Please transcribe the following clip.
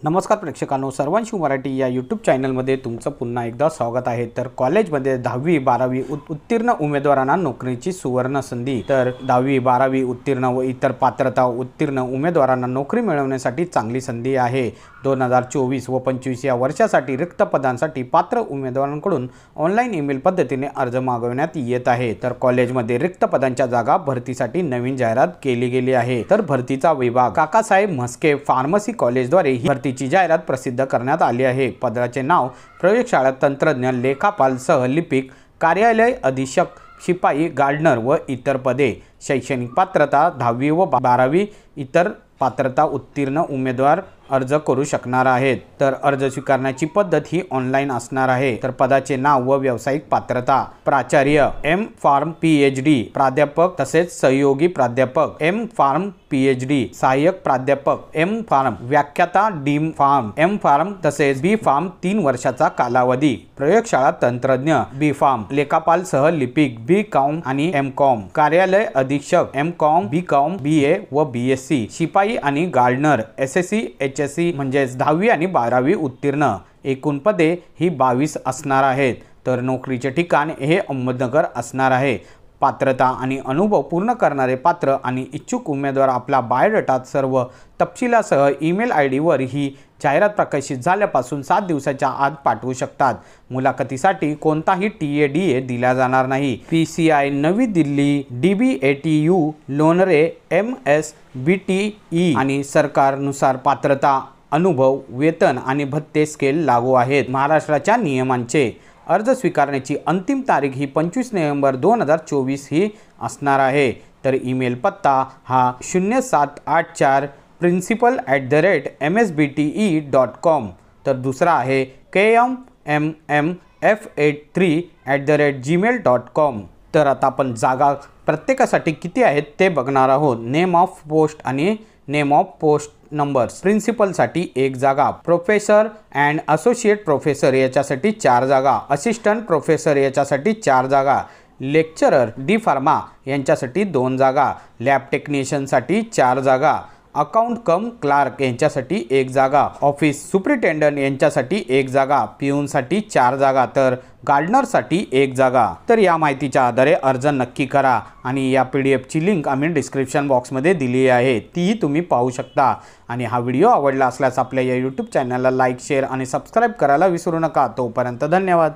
नमस्कार प्रेक्षकांनो, सर्वांशी मराठी या यूट्यूब चॅनलमध्ये तुमचं पुन्हा एकदा स्वागत आहे। तर कॉलेजमध्ये 10वी 12वी उत्तीर्ण उमेदवारांना नोकरीची सुवर्ण संधी। तर 10वी 12वी उत्तीर्ण व इतर पात्रता उत्तीर्ण उमेदवारांना नोकरी मिळवण्यासाठी चांगली संधी आहे। 2024 व 25 या वर्षासाठी रिक्त पदांसाठी पात्र उमेदवारांकडून ऑनलाईन ईमेल पद्धतीने अर्ज मागवण्यात येत आहे। तर कॉलेजमध्ये रिक्त पदांच्या जागा भरतीसाठी नवीन जाहिरात केली गेली आहे। तर भरतीचा विभाग काकासाहेब म्हस्के फार्मसी कॉलेजद्वारे ही भरतीची जाहिरात प्रसिद्ध करण्यात आली आहे। पदाचे नाव प्रयोगशाळा तंत्रज्ञ, लेखापाल सह लिपिक, कार्यालय अधीक्षक, शिपाई, गार्डनर व इतर पदे। शैक्षणिक पात्रता 10वी व 12वी। इतर पात्रता उत्तीर्ण उमेदवार अर्ज करू शकणार आहेत। तर अर्ज स्वीकारण्याची पद्धत ही ऑनलाईन असणार आहे। तर पदाचे नाव व व्यावसायिक पात्रता प्राचार्य एम फार्म PhD, प्राध्यापक तसेच सहयोगी प्राध्यापक एम फार्म PhD, सहाय्यक प्राध्यापक एम फार्म, व्याख्याता डी फार्म एम फार्म तसेच बी फार्म 3 वर्षाचा कालावधी। प्रयोगशाळा तंत्रज्ञ बी फार्म, लेखापाल सह लिपिक BCom आणि MCom, कार्यालय अधीक्षक MCom, BCom, BA व BSc, शिपाई आणि गार्डनर SSC HSC म्हणजे 10वी आणि 12वी उत्तीर्ण। एकूण पदे ही 22 असणार आहेत। तर नोकरीचे ठिकाण हे अहमदनगर असणार आहे। पात्रता आणि अनुभव पूर्ण करणारे पात्र आणि इच्छुक उमेदवार आपला बायोडाटा सर्व तपशिलासह ईमेल ID वर ही जाहिरात प्रकाशित झाल्यापासून 7 दिवसाच्या आत पाठवू शकतात। मुलाखतीसाठी कोणताही TADA दिला जाणार नाही। PCI नवी दिल्ली, DBATU लोणरे, MSBTE आणि सरकारनुसार पात्रता, अनुभव, वेतन आणि भत्ते स्केल लागू आहेत। महाराष्ट्राच्या नियमांचे अर्ज स्वीकारण्याची अंतिम तारीख ही 25 नोव्हेंबर 2024 ही असणार आहे। तर ईमेल पत्ता हा 0784 principal@msbte.com। तर दुसरा आहे kmmf83@gmail.com। तर आता आपण जागा प्रत्येकासाठी किती आहेत ते बघणार आहोत। नेम ऑफ पोस्ट आणि नेम ऑफ पोस्ट नंबर्स। प्रिन्सिपलसाठी 1 जागा, प्रोफेसर अँड असोसिएट प्रोफेसर याच्यासाठी 4 जागा, असिस्टंट प्रोफेसर याच्यासाठी 4 जागा, लेक्चरर डी फार्मा यांच्यासाठी 2 जागा, लॅब टेक्निशियनसाठी 4 जागा, अकाउंट कम क्लार्क यांच्यासाठी 1 जागा, ऑफिस सुपरिटेंडंट यांच्यासाठी 1 जागा, पिऊनसाठी 4 जागा, तर गार्डनरसाठी 1 जागा। तर या माहितीच्या आधारे अर्ज नक्की करा आणि या PDF ची लिंक आम्ही डिस्क्रिप्शन बॉक्समध्ये दिली आहे, तीही तुम्ही पाहू शकता। आणि हा व्हिडिओ आवडला असल्यास आपल्या या YouTube चॅनलला लाईक, शेअर आणि सबस्क्राईब करायला विसरू नका। तोपर्यंत धन्यवाद।